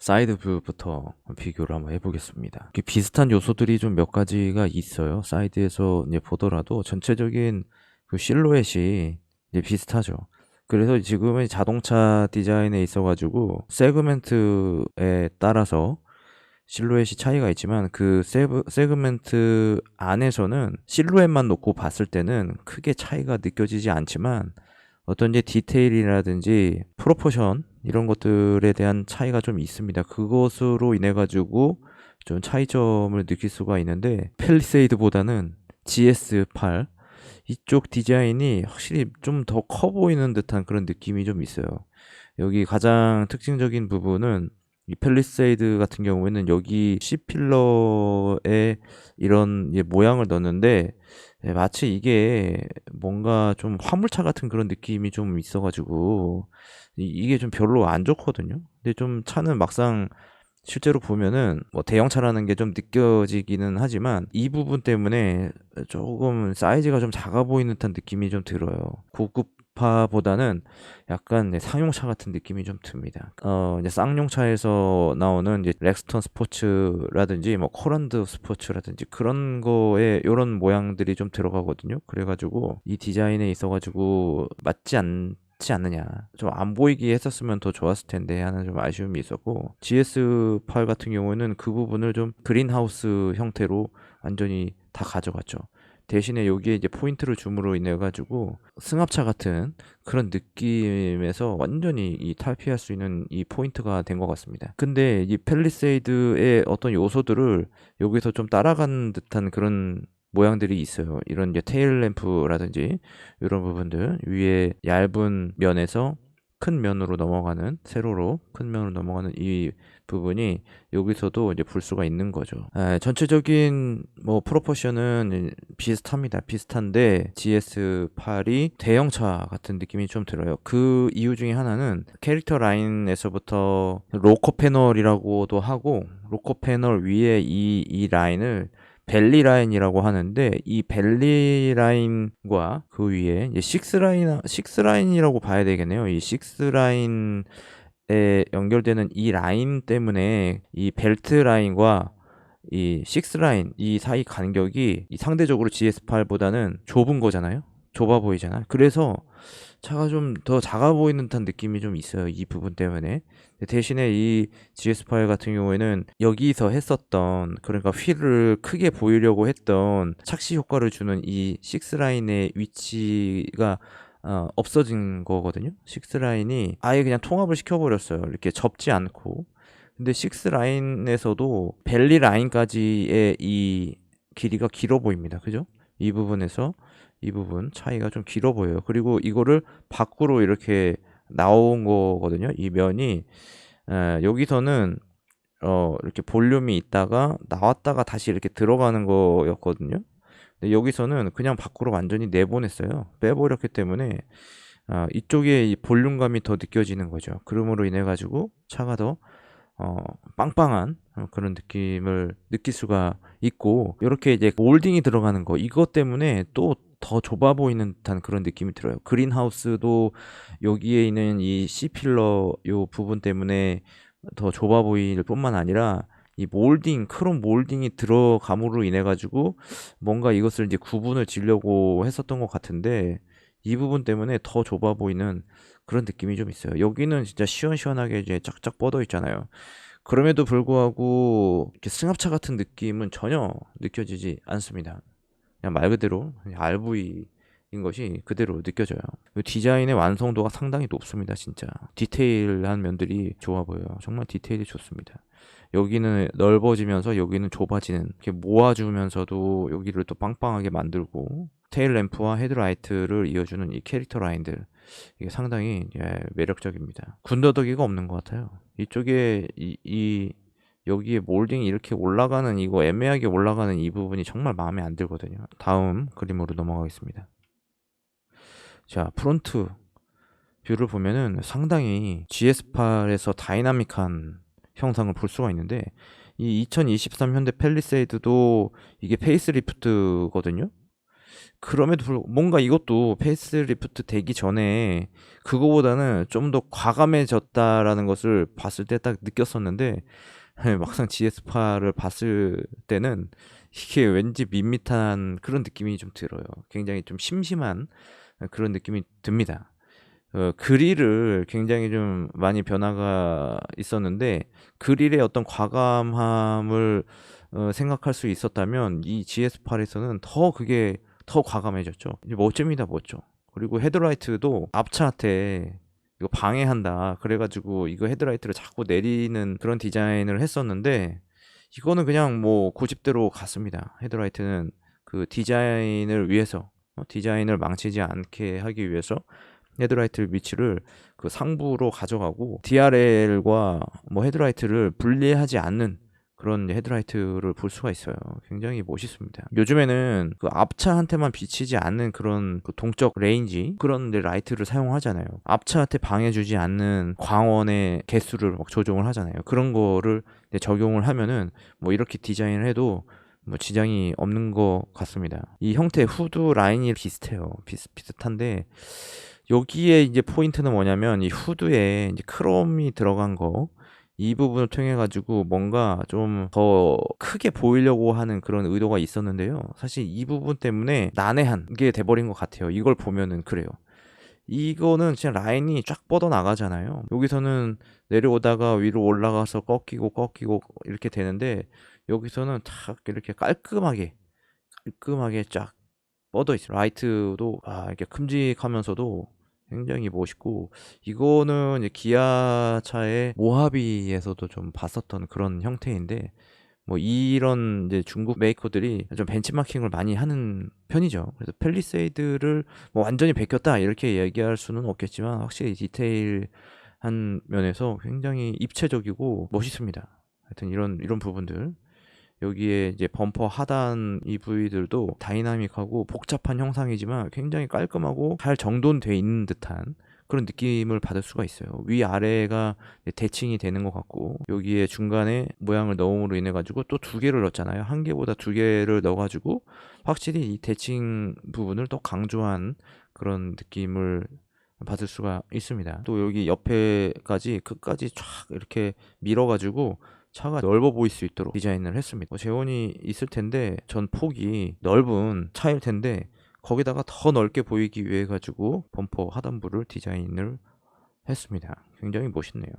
사이드 뷰부터 비교를 한번 해보겠습니다. 이렇게 비슷한 요소들이 좀 몇 가지가 있어요. 사이드에서 이제 보더라도 전체적인 그 실루엣이 이제 비슷하죠. 그래서 지금은 자동차 디자인에 있어가지고 세그멘트에 따라서 실루엣이 차이가 있지만 그 세그멘트 안에서는 실루엣만 놓고 봤을 때는 크게 차이가 느껴지지 않지만 어떤 이제 디테일이라든지 프로포션 이런 것들에 대한 차이가 좀 있습니다. 그것으로 인해 가지고 좀 차이점을 느낄 수가 있는데 팰리세이드보다는 GS8 이쪽 디자인이 확실히 좀 더 커 보이는 듯한 그런 느낌이 좀 있어요. 여기 가장 특징적인 부분은 이 팰리세이드 같은 경우에는 여기 C필러에 이런 모양을 넣었는데 마치 이게 뭔가 좀 화물차 같은 그런 느낌이 좀 있어가지고 이게 좀 별로 안 좋거든요. 근데 좀 차는 막상 실제로 보면은 뭐 대형차라는 게 좀 느껴지기는 하지만 이 부분 때문에 조금 사이즈가 좀 작아 보이는 듯한 느낌이 좀 들어요. 고급파보다는 약간 상용차 같은 느낌이 좀 듭니다. 이제 쌍용차에서 나오는 이제 렉스턴 스포츠라든지 뭐 코란드 스포츠라든지 그런 거에 요런 모양들이 좀 들어가거든요. 그래가지고 이 디자인에 있어가지고 맞지 않느냐. 좀 안 보이게 했었으면 더 좋았을 텐데 하는 좀 아쉬움이 있었고 GS8 같은 경우에는 그 부분을 좀 그린하우스 형태로 완전히 다 가져갔죠. 대신에 여기에 이제 포인트를 줌으로 인해 가지고 승합차 같은 그런 느낌에서 완전히 이 탈피할 수 있는 이 포인트가 된 것 같습니다. 근데 이 팰리세이드의 어떤 요소들을 여기서 좀 따라간 듯한 그런 모양들이 있어요. 이런 이제 테일 램프라든지 이런 부분들 위에 얇은 면에서 큰 면으로 넘어가는 세로로 큰 면으로 넘어가는 이 부분이 여기서도 이제 볼 수가 있는 거죠. 전체적인 뭐 프로포션은 비슷합니다. 비슷한데 GS8이 대형차 같은 느낌이 좀 들어요. 그 이유 중에 하나는 캐릭터 라인에서부터 로커 패널이라고도 하고 로커 패널 위에 이 라인을 벨리 라인이라고 하는데 이 벨리 라인과 그 위에 이제 식스 라인이라고 봐야 되겠네요. 이 식스 라인에 연결되는 이 라인 때문에 이 벨트 라인과 이 식스 라인 이 사이 간격이 이 상대적으로 GS8보다는 좁은 거잖아요. 좁아 보이잖아요. 그래서 차가 좀 더 작아 보이는 듯한 느낌이 좀 있어요. 이 부분 때문에. 대신에 이 GS8 같은 경우에는 여기서 했었던 그러니까 휠을 크게 보이려고 했던 착시 효과를 주는 이 식스 라인의 위치가 없어진 거거든요. 식스 라인이 아예 그냥 통합을 시켜버렸어요. 이렇게 접지 않고. 근데 식스 라인에서도 벨리 라인까지의 이 길이가 길어 보입니다. 그죠? 이 부분에서 이 부분 차이가 좀 길어 보여요. 그리고 이거를 밖으로 이렇게 나온 거거든요. 이 면이 여기서는 이렇게 볼륨이 있다가 나왔다가 다시 이렇게 들어가는 거였거든요. 근데 여기서는 그냥 밖으로 완전히 내보냈어요. 빼버렸기 때문에 이쪽에 이 볼륨감이 더 느껴지는 거죠. 그러므로 인해 가지고 차가 더 빵빵한 그런 느낌을 느낄 수가 있고 이렇게 이제 몰딩이 들어가는 거 이것 때문에 또 더 좁아 보이는 듯한 그런 느낌이 들어요. 그린하우스도 여기에 있는 이 C필러 요 부분 때문에 더 좁아 보일 뿐만 아니라 이 몰딩, 크롬 몰딩이 들어감으로 인해 가지고 뭔가 이것을 이제 구분을 지려고 했었던 것 같은데 이 부분 때문에 더 좁아 보이는 그런 느낌이 좀 있어요. 여기는 진짜 시원시원하게 이제 쫙쫙 뻗어 있잖아요. 그럼에도 불구하고 이렇게 승합차 같은 느낌은 전혀 느껴지지 않습니다. 그냥 말 그대로 RV인 것이 그대로 느껴져요. 디자인의 완성도가 상당히 높습니다, 진짜. 디테일한 면들이 좋아 보여요. 정말 디테일이 좋습니다. 여기는 넓어지면서 여기는 좁아지는 이렇게 모아주면서도 여기를 또 빵빵하게 만들고 테일 램프와 헤드라이트를 이어주는 이 캐릭터 라인들 이게 상당히 매력적입니다. 군더더기가 없는 것 같아요. 이쪽에 여기에 몰딩이 이렇게 올라가는 이거 애매하게 올라가는 이 부분이 정말 마음에 안 들거든요. 다음 그림으로 넘어가겠습니다. 자, 프론트 뷰를 보면은 상당히 GS8에서 다이나믹한 형상을 볼 수가 있는데 이 2023 현대 팰리세이드도 이게 페이스리프트거든요. 그럼에도 불구하고 뭔가 이것도 페이스리프트 되기 전에 그거보다는 좀 더 과감해졌다라는 것을 봤을 때 딱 느꼈었는데 막상 GS8을 봤을 때는 이게 왠지 밋밋한 그런 느낌이 좀 들어요. 굉장히 좀 심심한 그런 느낌이 듭니다. 그릴을 굉장히 좀 많이 변화가 있었는데 그릴의 어떤 과감함을 생각할 수 있었다면 이 GS8에서는 더 그게 더 과감해졌죠. 이제 멋집니다, 멋져. 그리고 헤드라이트도 앞차한테 이거 방해한다. 그래가지고 이거 헤드라이트를 자꾸 내리는 그런 디자인을 했었는데 이거는 그냥 뭐 고집대로 갔습니다. 헤드라이트는 그 디자인을 위해서 디자인을 망치지 않게 하기 위해서 헤드라이트 위치를 그 상부로 가져가고 DRL과 뭐 헤드라이트를 분리하지 않는 그런 헤드라이트를 볼 수가 있어요. 굉장히 멋있습니다. 요즘에는 그 앞차한테만 비치지 않는 그런 그 동적 레인지 그런 데 라이트를 사용하잖아요. 앞차한테 방해주지 않는 광원의 개수를 막 조정을 하잖아요. 그런 거를 적용을 하면은 뭐 이렇게 디자인을 해도 뭐 지장이 없는 것 같습니다. 이 형태의 후드 라인이 비슷해요. 비슷한데 여기에 이제 포인트는 뭐냐면 이 후드에 이제 크롬이 들어간 거 이 부분을 통해 가지고 뭔가 좀 더 크게 보이려고 하는 그런 의도가 있었는데요. 사실 이 부분 때문에 난해한 게 돼버린 것 같아요. 이걸 보면은 그래요. 이거는 진짜 라인이 쫙 뻗어 나가잖아요. 여기서는 내려오다가 위로 올라가서 꺾이고 이렇게 되는데 여기서는 탁 이렇게 깔끔하게 쫙 뻗어 있어요. 라이트도 이렇게 큼직하면서도 굉장히 멋있고 이거는 이제 기아차의 모하비에서도 좀 봤었던 그런 형태인데 뭐 이런 이제 중국 메이커들이 좀 벤치마킹을 많이 하는 편이죠. 그래서 팰리세이드를 뭐 완전히 베꼈다 이렇게 얘기할 수는 없겠지만 확실히 디테일한 면에서 굉장히 입체적이고 멋있습니다. 하여튼 이런 부분들 여기에 이제 범퍼 하단 이 부위들도 다이나믹하고 복잡한 형상이지만 굉장히 깔끔하고 잘 정돈돼 있는 듯한 그런 느낌을 받을 수가 있어요. 위아래가 대칭이 되는 것 같고 여기에 중간에 모양을 넣음으로 인해 가지고 또 두 개를 넣었잖아요. 한 개보다 두 개를 넣어 가지고 확실히 이 대칭 부분을 더 강조한 그런 느낌을 받을 수가 있습니다. 또 여기 옆에까지 끝까지 쫙 이렇게 밀어 가지고 차가 넓어 보일 수 있도록 디자인을 했습니다. 재원이 있을 텐데 전 폭이 넓은 차일 텐데 거기다가 더 넓게 보이기 위해 가지고 범퍼 하단부를 디자인을 했습니다. 굉장히 멋있네요.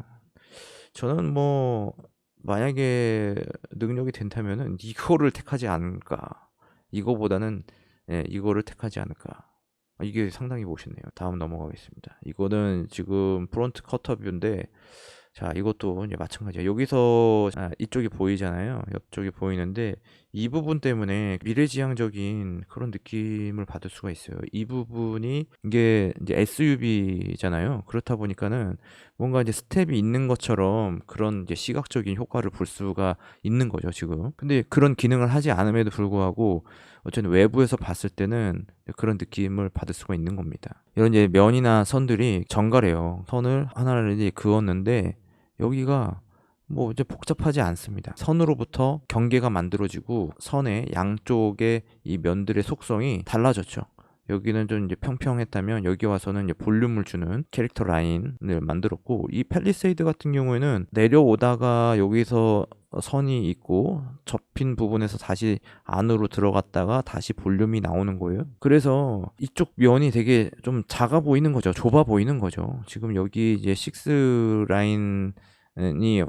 저는 뭐 만약에 능력이 된다면은 이거를 택하지 않을까. 이거보다는 이거를 택하지 않을까. 이게 상당히 멋있네요. 다음 넘어가겠습니다. 이거는 지금 프론트 커터 뷰인데 자 이것도 이제 마찬가지야. 여기서 이쪽이 보이잖아요. 옆쪽이 보이는데 이 부분 때문에 미래지향적인 그런 느낌을 받을 수가 있어요. 이 부분이 이게 이제 SUV잖아요. 그렇다 보니까는 뭔가 이제 스텝이 있는 것처럼 그런 이제 시각적인 효과를 볼 수가 있는 거죠, 지금. 근데 그런 기능을 하지 않음에도 불구하고 어쨌든 외부에서 봤을 때는 그런 느낌을 받을 수가 있는 겁니다. 이런 이제 면이나 선들이 정갈해요. 선을 하나를 이제 그었는데 여기가 뭐 이제 복잡하지 않습니다. 선으로부터 경계가 만들어지고 선의 양쪽의 이 면들의 속성이 달라졌죠. 여기는 좀 이제 평평했다면 여기 와서는 이제 볼륨을 주는 캐릭터 라인을 만들었고 이 팰리세이드 같은 경우에는 내려오다가 여기서 선이 있고 접힌 부분에서 다시 안으로 들어갔다가 다시 볼륨이 나오는 거예요. 그래서 이쪽 면이 되게 좀 작아 보이는 거죠. 좁아 보이는 거죠. 지금 여기 이제 6 라인이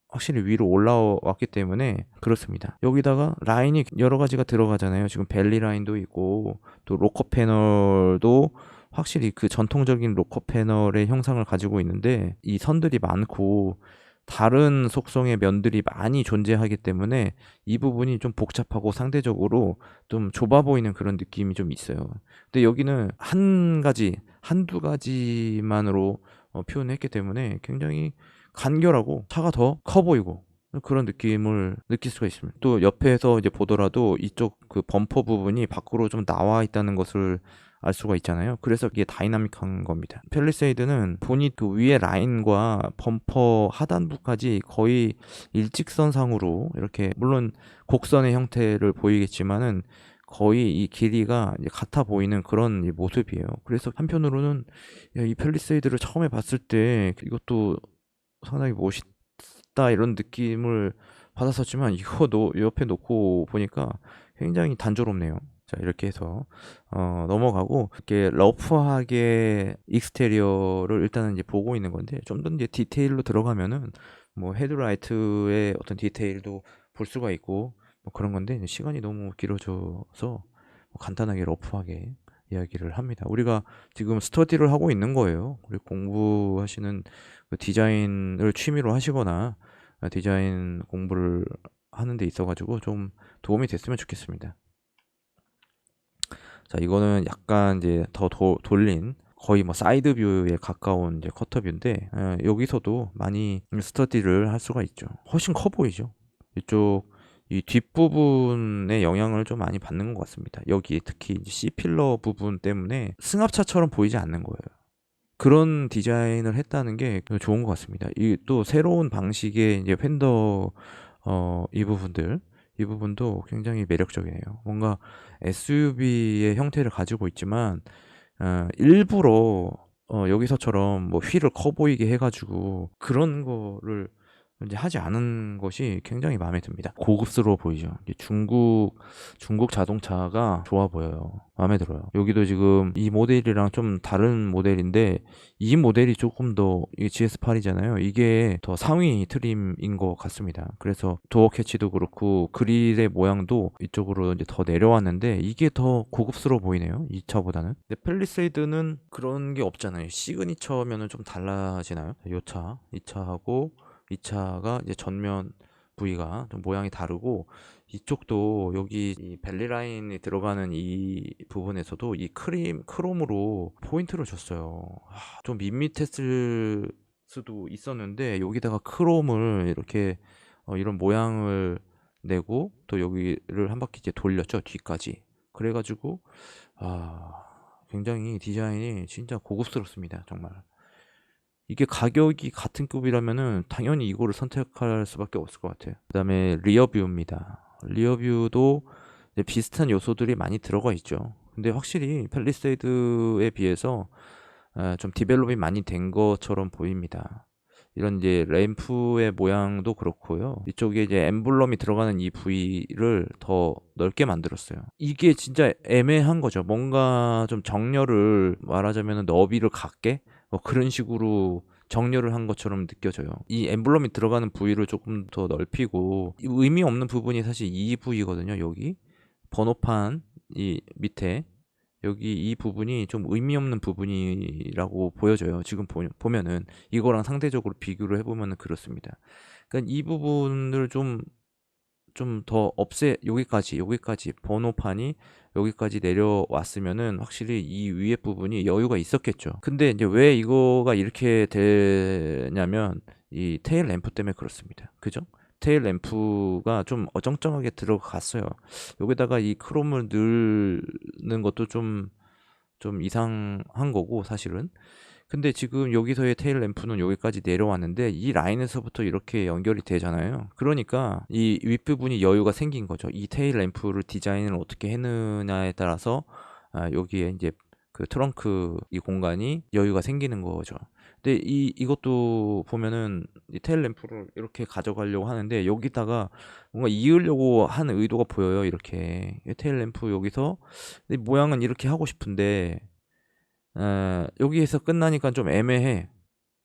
확실히 위로 올라왔기 때문에 그렇습니다. 여기다가 라인이 여러 가지가 들어가잖아요. 지금 벨리 라인도 있고 또 로커 패널도 확실히 그 전통적인 로커 패널의 형상을 가지고 있는데 이 선들이 많고 다른 속성의 면들이 많이 존재하기 때문에 이 부분이 좀 복잡하고 상대적으로 좀 좁아 보이는 그런 느낌이 좀 있어요. 근데 여기는 한두 가지만으로 표현했기 때문에 굉장히 간결하고 차가 더 커 보이고 그런 느낌을 느낄 수가 있습니다. 또 옆에서 이제 보더라도 이쪽 그 범퍼 부분이 밖으로 좀 나와 있다는 것을 알 수가 있잖아요. 그래서 이게 다이나믹한 겁니다. 팰리세이드는 보닛 그 위에 라인과 범퍼 하단부까지 거의 일직선상으로 이렇게 물론 곡선의 형태를 보이겠지만은 거의 이 길이가 이제 같아 보이는 그런 이 모습이에요. 그래서 한편으로는 야, 이 팰리세이드를 처음에 봤을 때 이것도 상당히 멋있다 이런 느낌을 받았었지만 이거 옆에 놓고 보니까 굉장히 단조롭네요. 자, 이렇게 해서 넘어가고 이렇게 러프하게 익스테리어를 일단은 이제 보고 있는 건데 좀 더 이제 디테일로 들어가면은 뭐 헤드라이트의 어떤 디테일도 볼 수가 있고 뭐 그런 건데 이제 시간이 너무 길어져서 뭐 간단하게 러프하게 이야기를 합니다. 우리가 지금 스터디를 하고 있는 거예요. 우리 공부하시는 그 디자인을 취미로 하시거나 디자인 공부를 하는 데 있어가지고 좀 도움이 됐으면 좋겠습니다. 자, 이거는 약간 이제 더 돌린 거의 뭐 사이드 뷰에 가까운 이제 커터 뷰인데 여기서도 많이 스터디를 할 수가 있죠. 훨씬 커 보이죠. 이쪽 이 뒷부분에 영향을 좀 많이 받는 것 같습니다. 여기 특히 이제 C 필러 부분 때문에 승합차처럼 보이지 않는 거예요. 그런 디자인을 했다는 게 좋은 것 같습니다. 이 또 새로운 방식의 이제 팬더 이 부분도 굉장히 매력적이네요. 뭔가 SUV의 형태를 가지고 있지만 일부러 여기서처럼 뭐 휠을 커 보이게 해가지고 그런 거를 이제 하지 않은 것이 굉장히 마음에 듭니다. 고급스러워 보이죠. 이게 중국 자동차가 좋아 보여요. 마음에 들어요. 여기도 지금 이 모델이랑 좀 다른 모델인데 이 모델이 조금 더 이게 GS8이잖아요. 이게 더 상위 트림인 것 같습니다. 그래서 도어 캐치도 그렇고 그릴의 모양도 이쪽으로 이제 더 내려왔는데 이게 더 고급스러워 보이네요. 이 차보다는. 근데 팰리세이드는 그런 게 없잖아요. 시그니처면은 좀 달라지나요? 이 차하고 이 차가 이제 전면 부위가 좀 모양이 다르고 이쪽도 여기 이 벨리 라인이 들어가는 이 부분에서도 이 크롬으로 포인트를 줬어요. 좀 밋밋했을 수도 있었는데 여기다가 크롬을 이렇게 이런 모양을 내고 또 여기를 한 바퀴 이제 돌렸죠. 뒤까지. 그래가지고 굉장히 디자인이 진짜 고급스럽습니다. 정말. 이게 가격이 같은 급이라면은 당연히 이거를 선택할 수밖에 없을 것 같아요. 그다음에 리어뷰입니다. 리어뷰도 이제 비슷한 요소들이 많이 들어가 있죠. 근데 확실히 팰리세이드에 비해서 좀 디벨롭이 많이 된 것처럼 보입니다. 이런 이제 램프의 모양도 그렇고요. 이쪽에 이제 엠블럼이 들어가는 이 부위를 더 넓게 만들었어요. 이게 진짜 애매한 거죠. 뭔가 좀 정렬을 말하자면 너비를 갖게 뭐 그런 식으로 정렬을 한 것처럼 느껴져요. 이 엠블럼이 들어가는 부위를 조금 더 넓히고 의미 없는 부분이 사실 이 부위거든요. 여기 번호판 이 밑에 여기 이 부분이 좀 의미 없는 부분이라고 보여져요. 지금 보면은 이거랑 상대적으로 비교를 해보면은 그렇습니다. 그러니까 이 부분을 좀 더 여기까지 번호판이 여기까지 내려왔으면은 확실히 이 위에 부분이 여유가 있었겠죠. 근데 이제 왜 이거가 이렇게 되냐면 이 테일 램프 때문에 그렇습니다. 그죠? 테일 램프가 좀 어정쩡하게 들어갔어요. 여기다가 이 크롬을 넣는 것도 좀 이상한 거고 사실은. 근데 지금 여기서의 테일 램프는 여기까지 내려왔는데 이 라인에서부터 이렇게 연결이 되잖아요. 그러니까 이 윗부분이 여유가 생긴 거죠. 이 테일 램프를 디자인을 어떻게 했느냐에 따라서 여기에 이제 그 트렁크 이 공간이 여유가 생기는 거죠. 근데 이것도 보면은 이 테일 램프를 이렇게 가져가려고 하는데 여기다가 뭔가 이으려고 하는 의도가 보여요. 이렇게 테일 램프 여기서 근데 모양은 이렇게 하고 싶은데 여기에서 끝나니까 좀 애매해.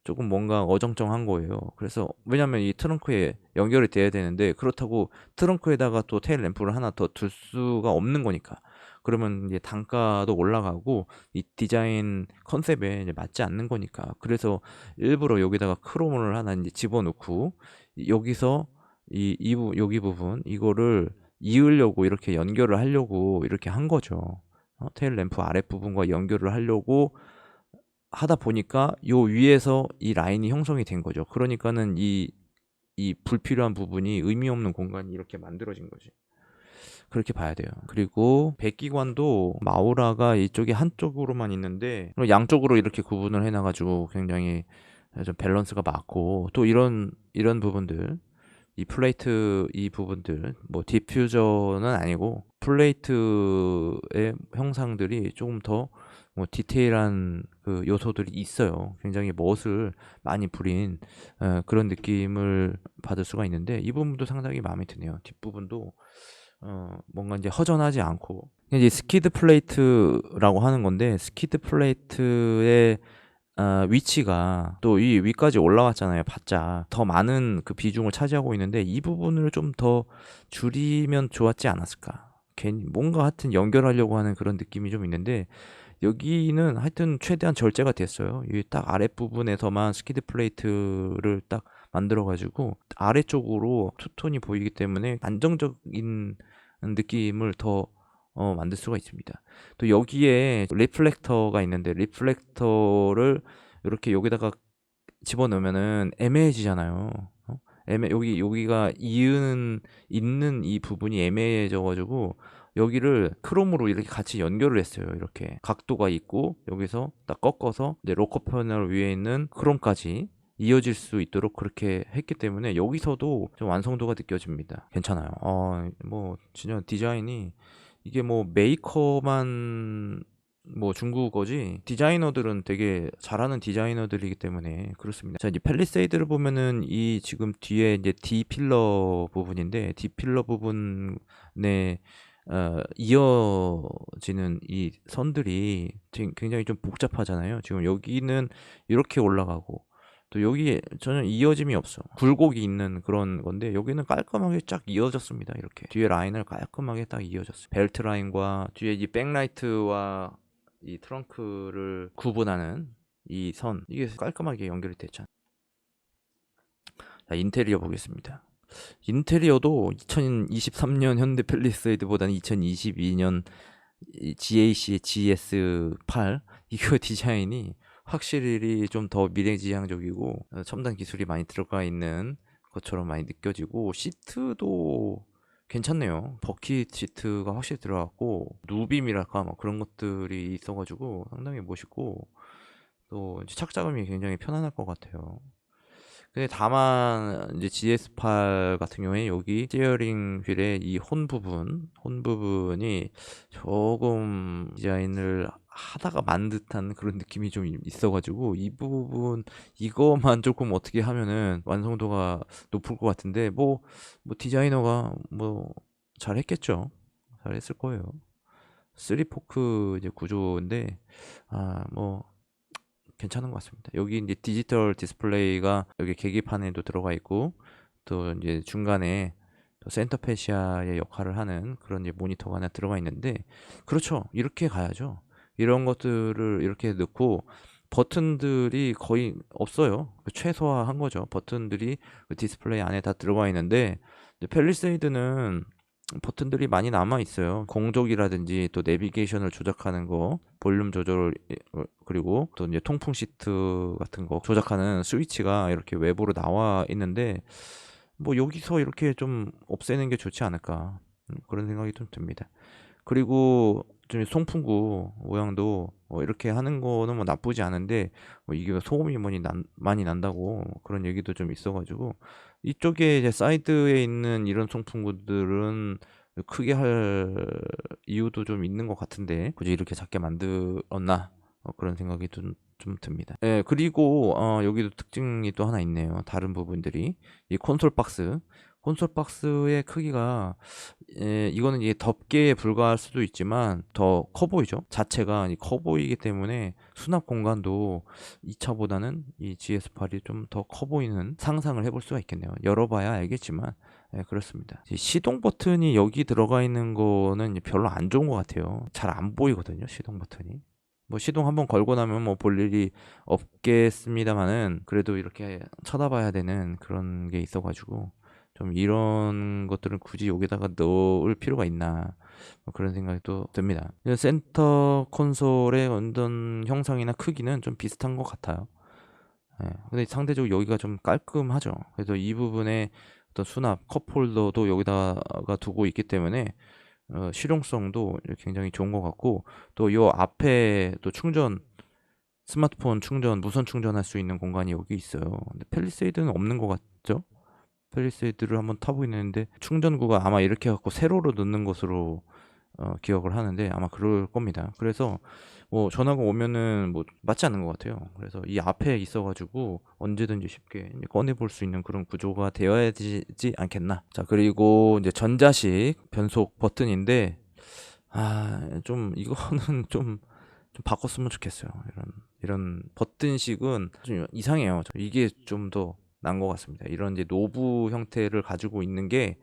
조금 뭔가 어정쩡한 거예요. 그래서 왜냐면 이 트렁크에 연결이 돼야 되는데 그렇다고 트렁크에다가 또 테일 램프를 하나 더 둘 수가 없는 거니까. 그러면 이제 단가도 올라가고 이 디자인 컨셉에 이제 맞지 않는 거니까. 그래서 일부러 여기다가 크롬을 하나 이제 집어넣고 여기서 여기 부분 이거를 이으려고 이렇게 연결을 하려고 이렇게 한 거죠. 테일 램프 아랫부분과 연결을 하려고 하다 보니까 요 위에서 이 라인이 형성이 된 거죠. 그러니까는 이 불필요한 부분이 의미 없는 공간이 이렇게 만들어진 거지. 그렇게 봐야 돼요. 그리고 배기관도 마우라가 이쪽에 한쪽으로만 있는데 양쪽으로 이렇게 구분을 해놔가지고 굉장히 좀 밸런스가 맞고 또 이런 부분들 이 플레이트 이 부분들 뭐 디퓨저는 아니고 플레이트의 형상들이 조금 더 뭐 디테일한 그 요소들이 있어요. 굉장히 멋을 많이 부린 그런 느낌을 받을 수가 있는데 이 부분도 상당히 마음에 드네요. 뒷부분도 뭔가 이제 허전하지 않고 이제 스키드 플레이트라고 하는 건데 스키드 플레이트의 위치가 또 이 위까지 올라왔잖아요. 바짝 더 많은 그 비중을 차지하고 있는데 이 부분을 좀 더 줄이면 좋았지 않았을까. 괜히 뭔가 하여튼 연결하려고 하는 그런 느낌이 좀 있는데 여기는 하여튼 최대한 절제가 됐어요. 이 딱 아랫부분에서만 스키드 플레이트를 딱 만들어 가지고 아래쪽으로 투톤이 보이기 때문에 안정적인 느낌을 더 만들 수가 있습니다. 또 여기에 리플렉터가 있는데 리플렉터를 이렇게 여기다가 집어넣으면은 애매해지잖아요. 여기가 있는 이 부분이 애매해져 가지고 여기를 크롬으로 이렇게 같이 연결을 했어요. 이렇게 각도가 있고 여기서 딱 꺾어서 이제 로커 패널 위에 있는 크롬까지 이어질 수 있도록 그렇게 했기 때문에 여기서도 좀 완성도가 느껴집니다. 괜찮아요. 뭐 진짜 디자인이 이게 뭐 메이커만 뭐 중국어지 디자이너들은 되게 잘하는 디자이너들이기 때문에 그렇습니다. 자, 이제 팰리세이드를 보면은 이 지금 뒤에 이제 D 필러 부분인데 D 필러 부분에 이어지는 이 선들이 굉장히 좀 복잡하잖아요. 지금 여기는 이렇게 올라가고 또 여기에 전혀 이어짐이 없어. 굴곡이 있는 그런 건데 여기는 깔끔하게 쫙 이어졌습니다. 이렇게 뒤에 라인을 깔끔하게 딱 이어졌어요. 벨트 라인과 뒤에 이 백라이트와 이 트렁크를 구분하는 이 선 이게 깔끔하게 연결이 됐잖아요. 자, 인테리어 보겠습니다. 인테리어도 2023년 현대 팰리세이드보다는 2022년 GAC의 GS8 이거 디자인이 확실히 좀 더 미래지향적이고 첨단 기술이 많이 들어가 있는 것처럼 많이 느껴지고 시트도 괜찮네요. 버킷 시트가 확실히 들어갔고 누빔이랄까 뭐 그런 것들이 있어가지고 상당히 멋있고 또 착장감이 굉장히 편안할 것 같아요. 근데 다만 이제 GS8 같은 경우에 여기 스티어링 휠의 이 혼 부분이 조금 디자인을 하다가 만 듯한 그런 느낌이 좀 있어가지고 이 부분 이거만 조금 어떻게 하면은 완성도가 높을 것 같은데 뭐 디자이너가 뭐 잘했겠죠. 잘했을 거예요. 3포크 이제 구조인데 뭐 괜찮은 것 같습니다. 여기 이제 디지털 디스플레이가 여기 계기판에도 들어가 있고 또 이제 중간에 또 센터페시아의 역할을 하는 그런 이제 모니터가 하나 들어가 있는데 그렇죠. 이렇게 가야죠. 이런 것들을 이렇게 넣고 버튼들이 거의 없어요. 최소화한 거죠. 버튼들이 그 디스플레이 안에 다 들어가 있는데 팰리세이드는 버튼들이 많이 남아 있어요. 공족이라든지 또 내비게이션을 조작하는 거, 볼륨 조절 그리고 또 이제 통풍 시트 같은 거 조작하는 스위치가 이렇게 외부로 나와 있는데 뭐 여기서 이렇게 좀 없애는 게 좋지 않을까 그런 생각이 좀 듭니다. 그리고 좀 송풍구 모양도 이렇게 하는 거는 뭐 나쁘지 않은데 이게 소음이 많이 난다고 그런 얘기도 좀 있어가지고 이쪽에 이제 사이드에 있는 이런 송풍구들은 크게 할 이유도 좀 있는 것 같은데 굳이 이렇게 작게 만들었나 그런 생각이 좀 듭니다. 예, 그리고 여기도 특징이 또 하나 있네요. 다른 부분들이 이 콘솔 박스의 크기가 이거는 이게 덮개에 불과할 수도 있지만 더 커 보이죠. 자체가 커 보이기 때문에 수납 공간도 이 차보다는 이 GS8이 좀 더 커 보이는 상상을 해볼 수가 있겠네요. 열어봐야 알겠지만 그렇습니다. 시동 버튼이 여기 들어가 있는 거는 별로 안 좋은 것 같아요. 잘 안 보이거든요. 시동 버튼이. 뭐 시동 한번 걸고 나면 뭐 볼 일이 없겠습니다만은 그래도 이렇게 쳐다봐야 되는 그런 게 있어가지고 좀 이런 것들은 굳이 여기다가 넣을 필요가 있나 뭐 그런 생각이 또 듭니다. 센터 콘솔의 원전 형상이나 크기는 좀 비슷한 것 같아요. 근데 상대적으로 여기가 좀 깔끔하죠. 그래서 이 부분에 어떤 수납, 컵홀더도 여기다가 두고 있기 때문에 실용성도 굉장히 좋은 것 같고 또 요 앞에 또 스마트폰 충전, 무선 충전할 수 있는 공간이 여기 있어요. 근데 팰리세이드는 없는 것 같죠? 펠리세이드를 한번 타보긴 했는데 충전구가 아마 이렇게 해 갖고 세로로 넣는 것으로 기억을 하는데 아마 그럴 겁니다. 그래서 뭐 전화가 오면은 뭐 맞지 않는 것 같아요. 그래서 이 앞에 있어 가지고 언제든지 쉽게 꺼내 볼 수 있는 그런 구조가 되어야 되지 않겠나. 자, 그리고 이제 전자식 변속 버튼인데 좀 이거는 좀 바꿨으면 좋겠어요. 이런 버튼식은 좀 이상해요. 이게 좀 더 나은 것 같습니다. 이런 이제 노브 형태를 가지고 있는 게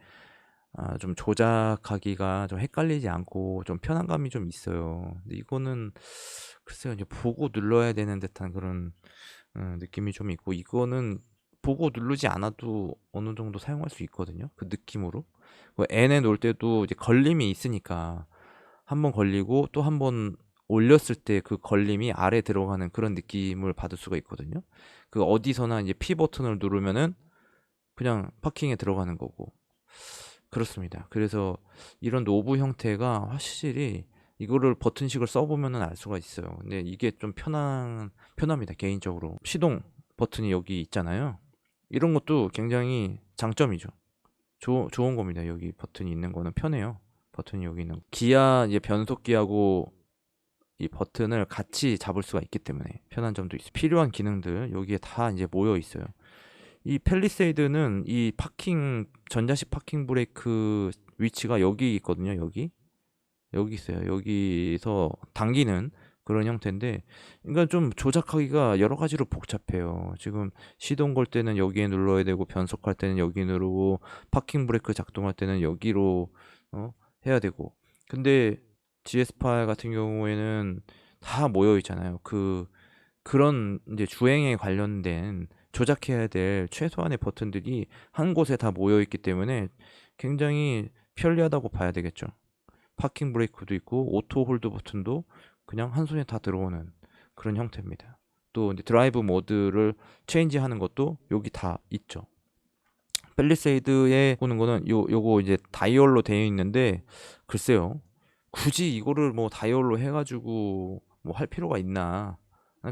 좀 조작하기가 좀 헷갈리지 않고 좀 편안감이 좀 있어요. 근데 이거는 글쎄요, 이제 보고 눌러야 되는 듯한 그런 느낌이 좀 있고, 이거는 보고 누르지 않아도 어느 정도 사용할 수 있거든요. 그 느낌으로. 그 N에 놓을 때도 이제 걸림이 있으니까 한 번 걸리고 또 한 번 올렸을 때 그 걸림이 아래 들어가는 그런 느낌을 받을 수가 있거든요. 그 어디서나 이제 P 버튼을 누르면은 그냥 파킹에 들어가는 거고. 그렇습니다. 그래서 이런 노브 형태가 확실히 이거를 버튼식을 써보면은 알 수가 있어요. 근데 이게 좀 편합니다. 개인적으로. 시동 버튼이 여기 있잖아요. 이런 것도 굉장히 장점이죠. 좋은 겁니다. 여기 버튼이 있는 거는 편해요. 버튼이 여기 있는 거. 기아 이제 변속기하고 이 버튼을 같이 잡을 수가 있기 때문에 편한 점도 있어요. 필요한 기능들 여기에 다 이제 모여 있어요. 이 펠리세이드는 이 파킹 전자식 파킹 브레이크 위치가 여기 있거든요. 여기 있어요. 여기서 당기는 그런 형태인데, 그러니까 좀 조작하기가 여러 가지로 복잡해요. 지금 시동 걸 때는 여기에 눌러야 되고, 변속할 때는 여기 누르고, 파킹 브레이크 작동할 때는 여기로 해야 되고. 근데 GS8 같은 경우에는 다 모여 있잖아요. 그런 이제 주행에 관련된 조작해야 될 최소한의 버튼들이 한 곳에 다 모여 있기 때문에 굉장히 편리하다고 봐야 되겠죠. 파킹 브레이크도 있고 오토 홀드 버튼도 그냥 한 손에 다 들어오는 그런 형태입니다. 또 이제 드라이브 모드를 체인지하는 것도 여기 다 있죠. 펠리세이드에 보는 거는 요거 이제 다이얼로 되어 있는데, 글쎄요, 굳이 이거를 뭐 다이얼로 해가지고 뭐 할 필요가 있나,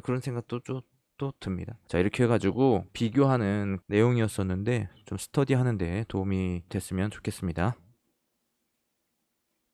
그런 생각도 또 듭니다. 자, 이렇게 해가지고 비교하는 내용이었었는데 좀 스터디하는 데 도움이 됐으면 좋겠습니다.